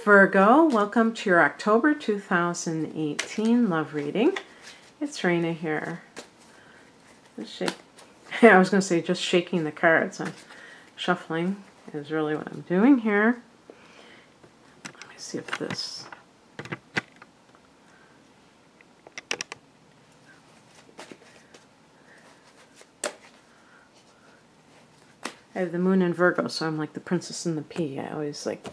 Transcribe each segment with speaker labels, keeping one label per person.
Speaker 1: Virgo, welcome to your October 2018 love reading. It's Raina here. I was going to say just shaking the cards. I'm shuffling is really what I'm doing here. Let me see if this... I have the moon in Virgo, so I'm like the princess and the pea. I always like...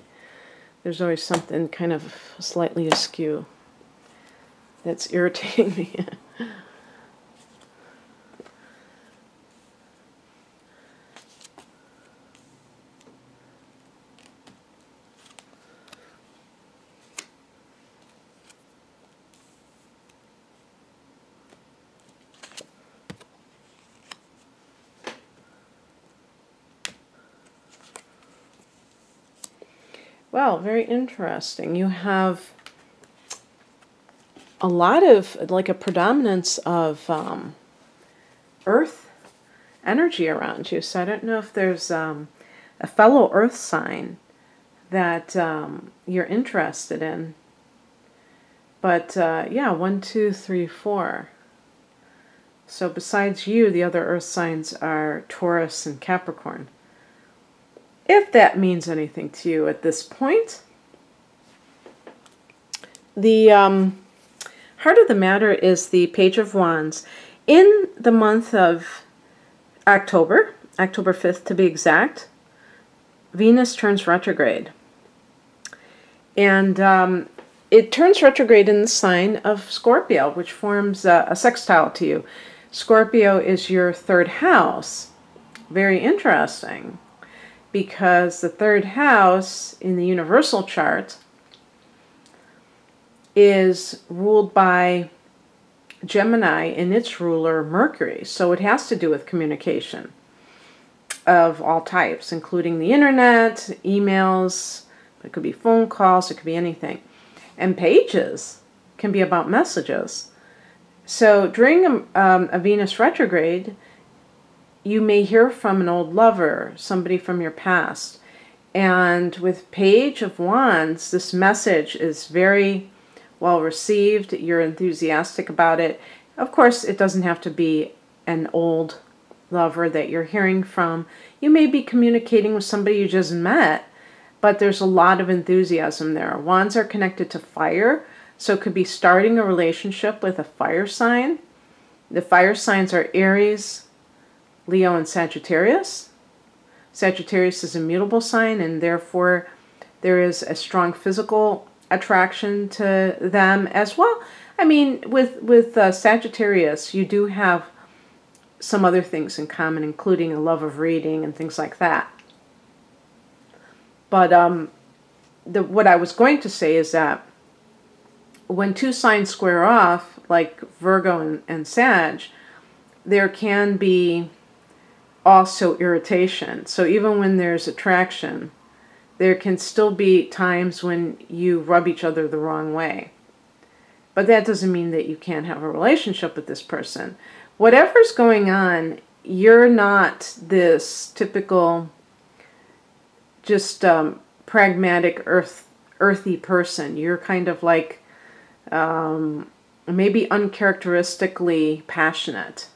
Speaker 1: There's always something kind of slightly askew that's irritating me. Well, very interesting. You have a lot of, like a predominance of earth energy around you. So I don't know if there's a fellow earth sign that you're interested in. But yeah, 1, 2, 3, 4. So besides you, the other earth signs are Taurus and Capricorn. If that means anything to you at this point. The heart of the matter is the Page of Wands. In the month of October 5th to be exact, Venus turns retrograde. And it turns retrograde in the sign of Scorpio, which forms a sextile to you. Scorpio is your third house. Very interesting. Because the third house in the universal chart is ruled by Gemini and its ruler Mercury. So it has to do with communication of all types, including the internet, emails, it could be phone calls, it could be anything. And pages can be about messages. So during a Venus retrograde, you may hear from an old lover, somebody from your past. And with Page of Wands, this message is very well received. You're enthusiastic about it. Of course, it doesn't have to be an old lover that you're hearing from. You may be communicating with somebody you just met, but there's a lot of enthusiasm there. Wands are connected to fire, so it could be starting a relationship with a fire sign. The fire signs are Aries, Leo, and Sagittarius. Sagittarius is a mutable sign, and therefore there is a strong physical attraction to them as well. I mean, with Sagittarius, you do have some other things in common, including a love of reading and things like that. But what I was going to say is that when two signs square off, like Virgo and Sag, there can be also irritation. So even when there's attraction, there can still be times when you rub each other the wrong way. But that doesn't mean that you can't have a relationship with this person. Whatever's going on, you're not this typical, just pragmatic, earthy person. You're kind of like maybe uncharacteristically passionate.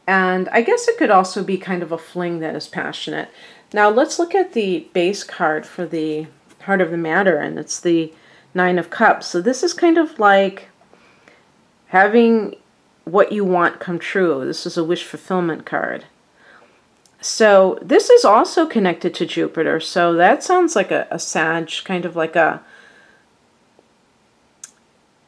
Speaker 1: And I guess it could also be kind of a fling that is passionate. Now let's look at the base card for the heart of the matter, and it's the 9 of Cups. So this is kind of like having what you want come true. This is a wish fulfillment card. So this is also connected to Jupiter. So that sounds like a Sag, kind of like an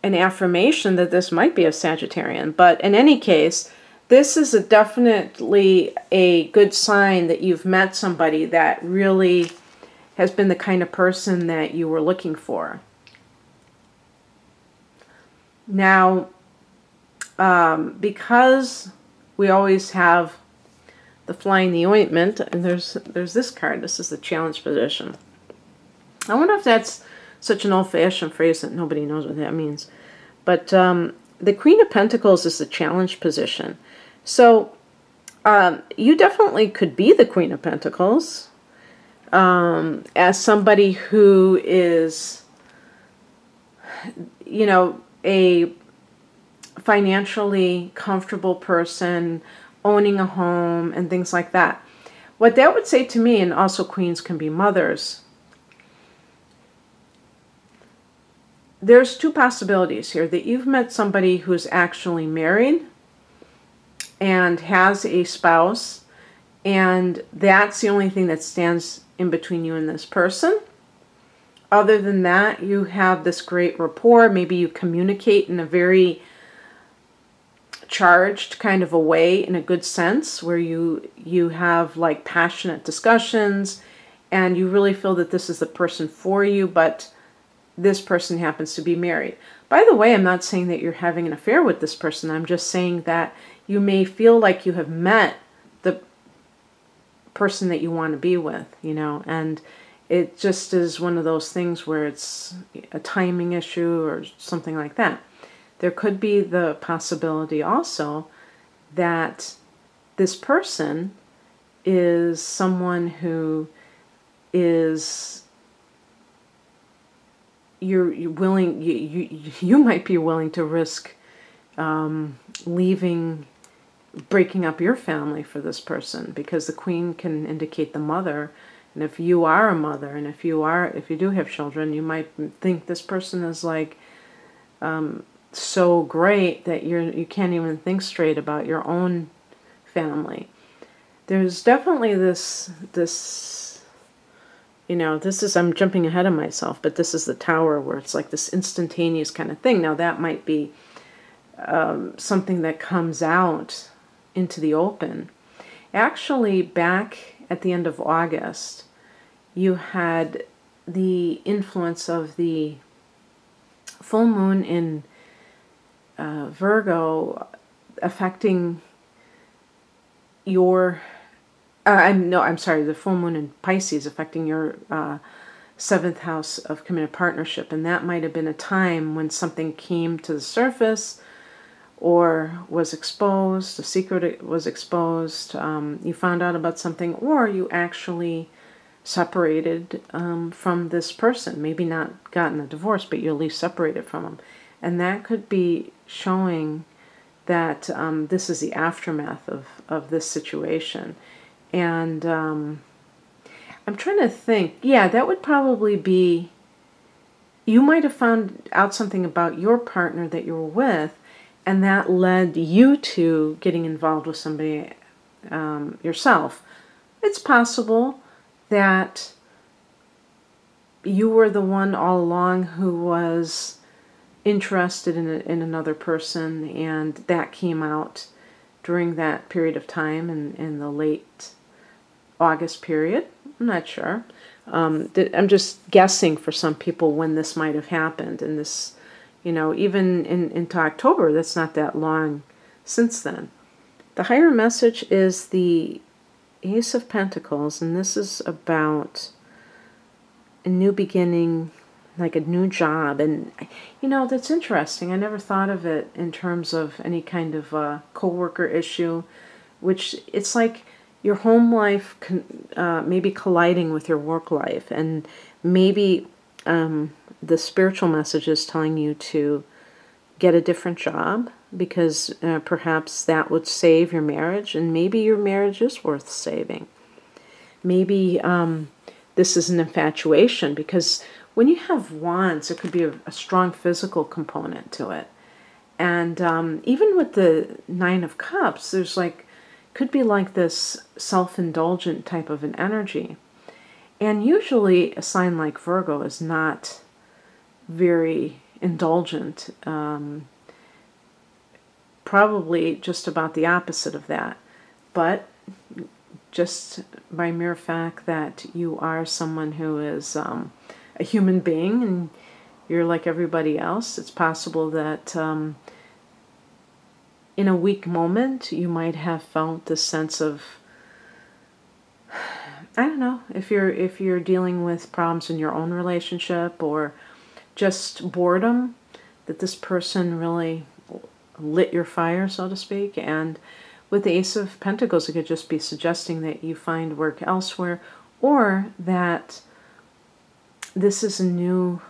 Speaker 1: affirmation that this might be a Sagittarian. But in any case, this is definitely a good sign that you've met somebody that really has been the kind of person that you were looking for. Now, because we always have the fly in the ointment, and there's this card. This is the challenge position. I wonder if that's such an old-fashioned phrase that nobody knows what that means. But the Queen of Pentacles is the challenge position. So you definitely could be the Queen of Pentacles. as somebody who is, you know, a financially comfortable person, owning a home and things like that. What that would say to me, and also queens can be mothers, there's two possibilities here. That you've met somebody who's actually married and has a spouse, and that's the only thing that stands in between you and this person. Other than that, you have this great rapport. Maybe you communicate in a very charged kind of a way, in a good sense, where you have like passionate discussions and you really feel that this is the person for you, but this person happens to be married. By the way, I'm not saying that you're having an affair with this person. I'm just saying that you may feel like you have met the person that you want to be with, you know, and it just is one of those things where it's a timing issue or something like that. There could be the possibility also that this person is someone who is, you're willing, you might be willing to risk breaking up your family for this person, because the queen can indicate the mother. And if you are a mother, and if you do have children, you might think this person is like so great that you can't even think straight about your own family. There's definitely this, you know, this is, I'm jumping ahead of myself, but this is the Tower, where it's like this instantaneous kind of thing. Now that might be something that comes out into the open. Actually, back at the end of August, you had the influence of the full moon in Virgo affecting your, I'm sorry, the full moon in Pisces affecting your 7th house of committed partnership. And that might have been a time when something came to the surface or was exposed, a secret was exposed, you found out about something, or you actually separated from this person. Maybe not gotten a divorce, but you at least separated from them. And that could be showing that this is the aftermath of this situation. And I'm trying to think. Yeah, that would probably be, you might have found out something about your partner that you were with, and that led you to getting involved with somebody yourself. It's possible that you were the one all along who was interested in another person, and that came out during that period of time in the late August period. I'm not sure. I'm just guessing for some people when this might have happened. And this, you know, even into October, that's not that long since then. The higher message is the Ace of Pentacles, and this is about a new beginning, like a new job. And, you know, that's interesting. I never thought of it in terms of any kind of co-worker issue, which it's like your home life maybe colliding with your work life. And maybe the spiritual message is telling you to get a different job, because perhaps that would save your marriage, and maybe your marriage is worth saving. Maybe this is an infatuation, because when you have wands, there could be a strong physical component to it. And even with the Nine of Cups, there's like, could be like this self-indulgent type of an energy. And usually a sign like Virgo is not very indulgent. Probably just about the opposite of that. But just by mere fact that you are someone who is a human being and you're like everybody else, it's possible that in a weak moment you might have felt this sense of, I don't know, if you're dealing with problems in your own relationship or just boredom, that this person really lit your fire, so to speak. And with the Ace of Pentacles, it could just be suggesting that you find work elsewhere, or that this is a new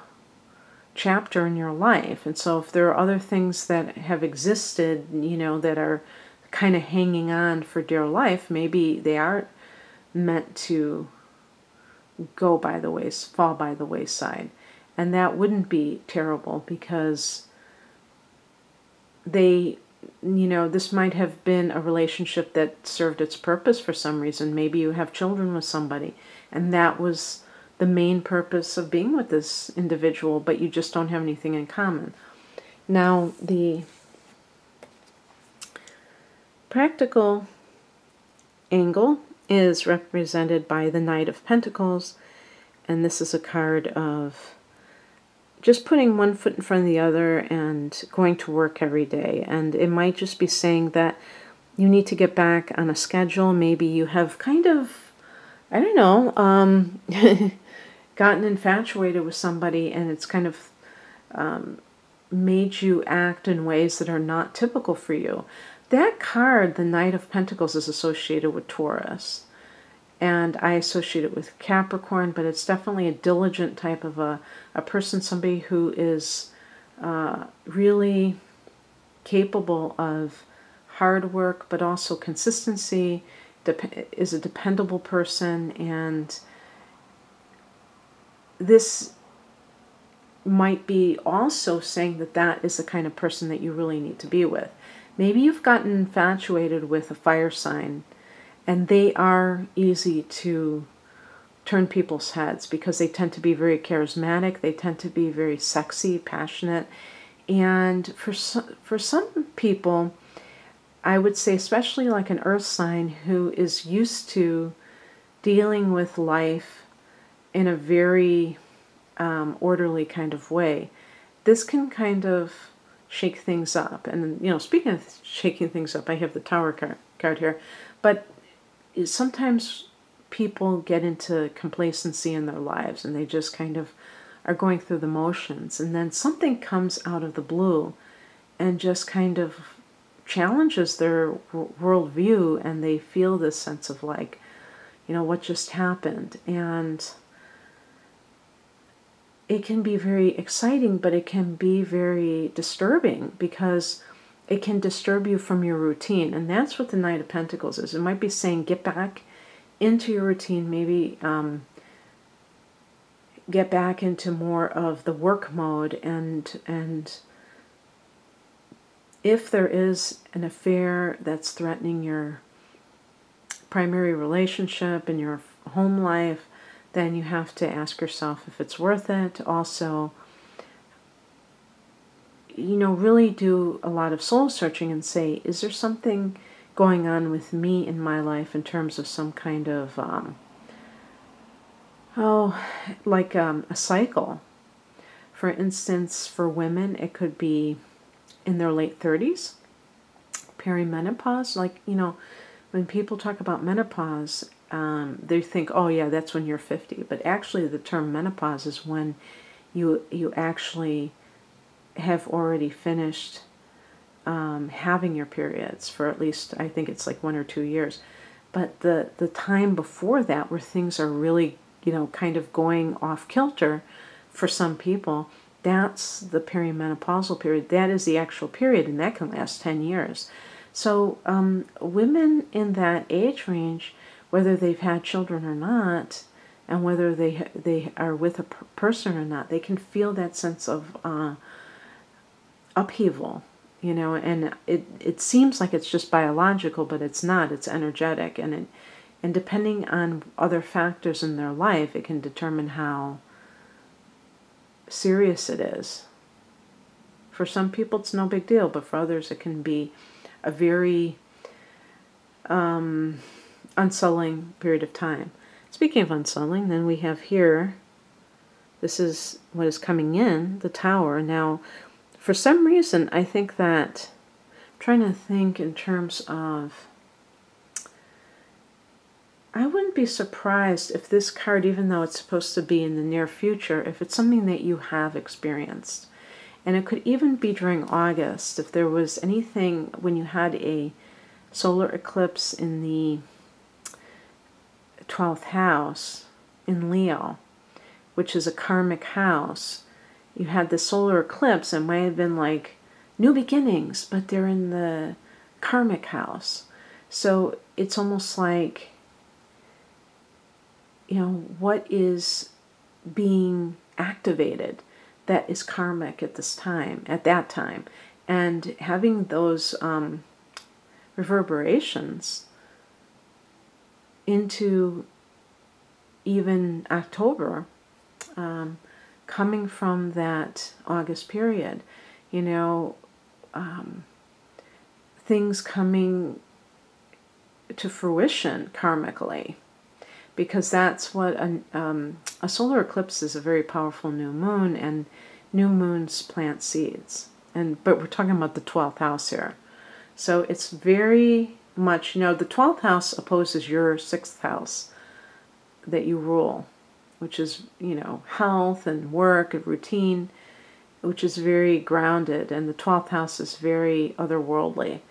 Speaker 1: chapter in your life. And so if there are other things that have existed, you know, that are kind of hanging on for dear life, maybe they are meant to fall by the wayside. And that wouldn't be terrible, because they, you know, this might have been a relationship that served its purpose for some reason. Maybe you have children with somebody, and that was the main purpose of being with this individual, but you just don't have anything in common. Now, the practical angle is represented by the Knight of Pentacles, and this is a card of just putting one foot in front of the other and going to work every day. And it might just be saying that you need to get back on a schedule. Maybe you have kind of, I don't know, gotten infatuated with somebody, and it's kind of made you act in ways that are not typical for you. That card, the Knight of Pentacles, is associated with Taurus, and I associate it with Capricorn, but it's definitely a diligent type of a person, somebody who is really capable of hard work, but also consistency, is a dependable person, and this might be also saying that that is the kind of person that you really need to be with. Maybe you've gotten infatuated with a fire sign, and they are easy to turn people's heads because they tend to be very charismatic, they tend to be very sexy, passionate, and for some people, I would say, especially like an earth sign who is used to dealing with life in a very orderly kind of way, this can kind of shake things up. And, you know, speaking of shaking things up, I have the Tower card here, but sometimes people get into complacency in their lives, and they just kind of are going through the motions, and then something comes out of the blue and just kind of challenges their worldview, and they feel this sense of like, you know, what just happened. And it can be very exciting, but it can be very disturbing, because it can disturb you from your routine. And that's what the Knight of Pentacles is. It might be saying, get back into your routine, maybe get back into more of the work mode, and if there is an affair that's threatening your primary relationship and your home life, then you have to ask yourself if it's worth it. Also, you know, really do a lot of soul searching and say, is there something going on with me in my life in terms of some kind of, a cycle? For instance, for women, it could be in their late 30s, perimenopause. Like, you know, when people talk about menopause, they think, oh yeah, that's when you're 50. But actually the term menopause is when you actually have already finished having your periods for at least, I think it's like 1 or 2 years. But the time before that, where things are really, you know, kind of going off kilter for some people, that's the perimenopausal period. That is the actual period, and that can last 10 years. So women in that age range, whether they've had children or not, and whether they are with a person or not, they can feel that sense of upheaval, you know, and it seems like it's just biological, but it's not. It's energetic, and depending on other factors in their life, it can determine how serious it is. For some people, it's no big deal, but for others, it can be a very unsettling period of time. Speaking of unsettling, then we have here, this is what is coming in, the Tower. Now, for some reason, I think that, I'm trying to think in terms of, I wouldn't be surprised if this card, even though it's supposed to be in the near future, if it's something that you have experienced. And it could even be during August, if there was anything when you had a solar eclipse in the 12th house in Leo, which is a karmic house. You had the solar eclipse, and might have been like new beginnings, but they're in the karmic house. So it's almost like, what is being activated that is karmic at that time. And having those reverberations into even October, coming from that August period, things coming to fruition karmically, because that's what a solar eclipse is. A very powerful new moon, and new moons plant seeds. But we're talking about the 12th house here. So it's very much, the 12th house opposes your 6th house that you rule, which is, health and work and routine, which is very grounded. And the 12th house is very otherworldly.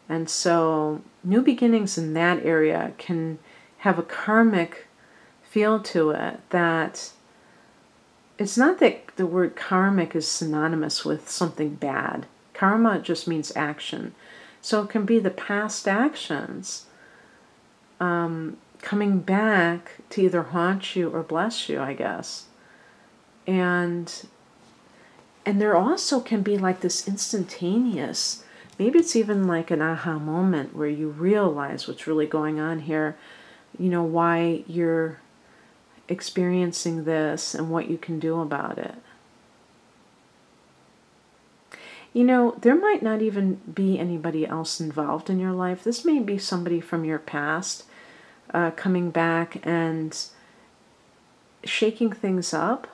Speaker 1: And so new beginnings in that area can have a karmic feel to it, that it's not that the word karmic is synonymous with something bad. Karma just means action. So it can be the past actions coming back to either haunt you or bless you, I guess. And there also can be like this instantaneous, maybe it's even like an aha moment where you realize what's really going on here, why you're experiencing this and what you can do about it. There might not even be anybody else involved in your life. This may be somebody from your past coming back and shaking things up,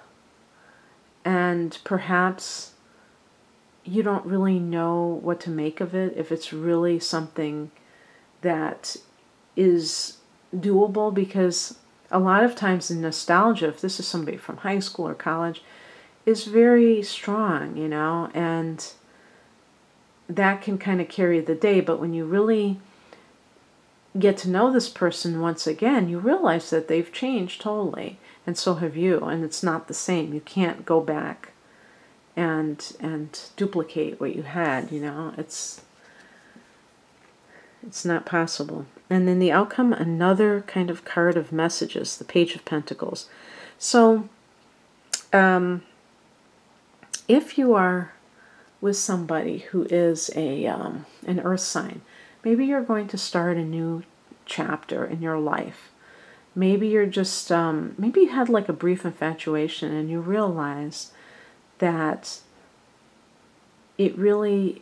Speaker 1: and perhaps you don't really know what to make of it, if it's really something that is doable, because a lot of times in nostalgia, if this is somebody from high school or college, is very strong, and that can kind of carry the day. But when you really get to know this person once again, you realize that they've changed totally, and so have you, and it's not the same. You can't go back and duplicate what you had, it's not possible. And then the outcome, another kind of card of messages, the Page of Pentacles. So if you are with somebody who is an earth sign, maybe you're going to start a new chapter in your life. Maybe you're just, maybe you had like a brief infatuation and you realize that it really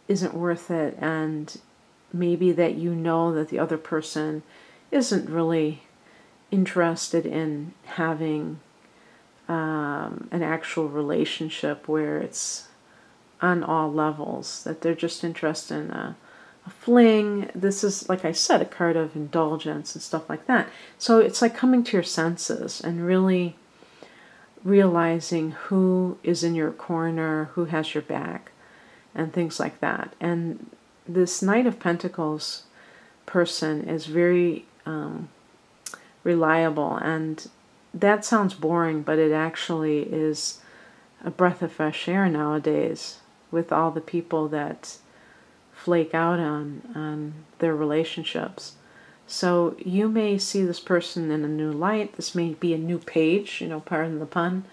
Speaker 1: isn't worth it, and maybe that that the other person isn't really interested in having an actual relationship where it's on all levels, that they're just interested in a fling. This is, like I said, a card of indulgence and stuff like that. So it's like coming to your senses and really realizing who is in your corner, who has your back, and things like that. And this Knight of Pentacles person is very reliable, and that sounds boring, but it actually is a breath of fresh air nowadays with all the people that flake out on their relationships. So you may see this person in a new light. This may be a new page, pardon the pun,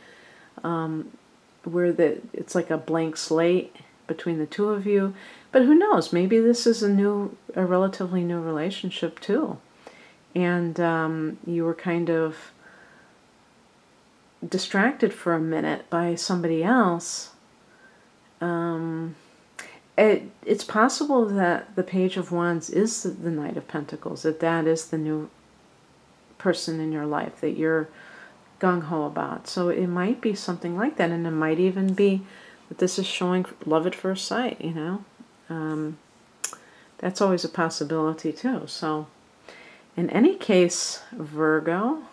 Speaker 1: where it's like a blank slate between the two of you. But who knows? Maybe this is a relatively new relationship too. And you were kind of distracted for a minute by somebody else. It's possible that the Page of Wands is the Knight of Pentacles, that is the new person in your life that you're gung-ho about. So it might be something like that, and it might even be that this is showing love at first sight, That's always a possibility too. So in any case, Virgo,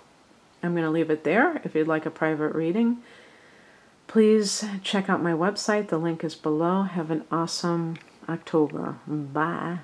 Speaker 1: I'm going to leave it there. If you'd like a private reading, please check out my website. The link is below. Have an awesome October. Bye.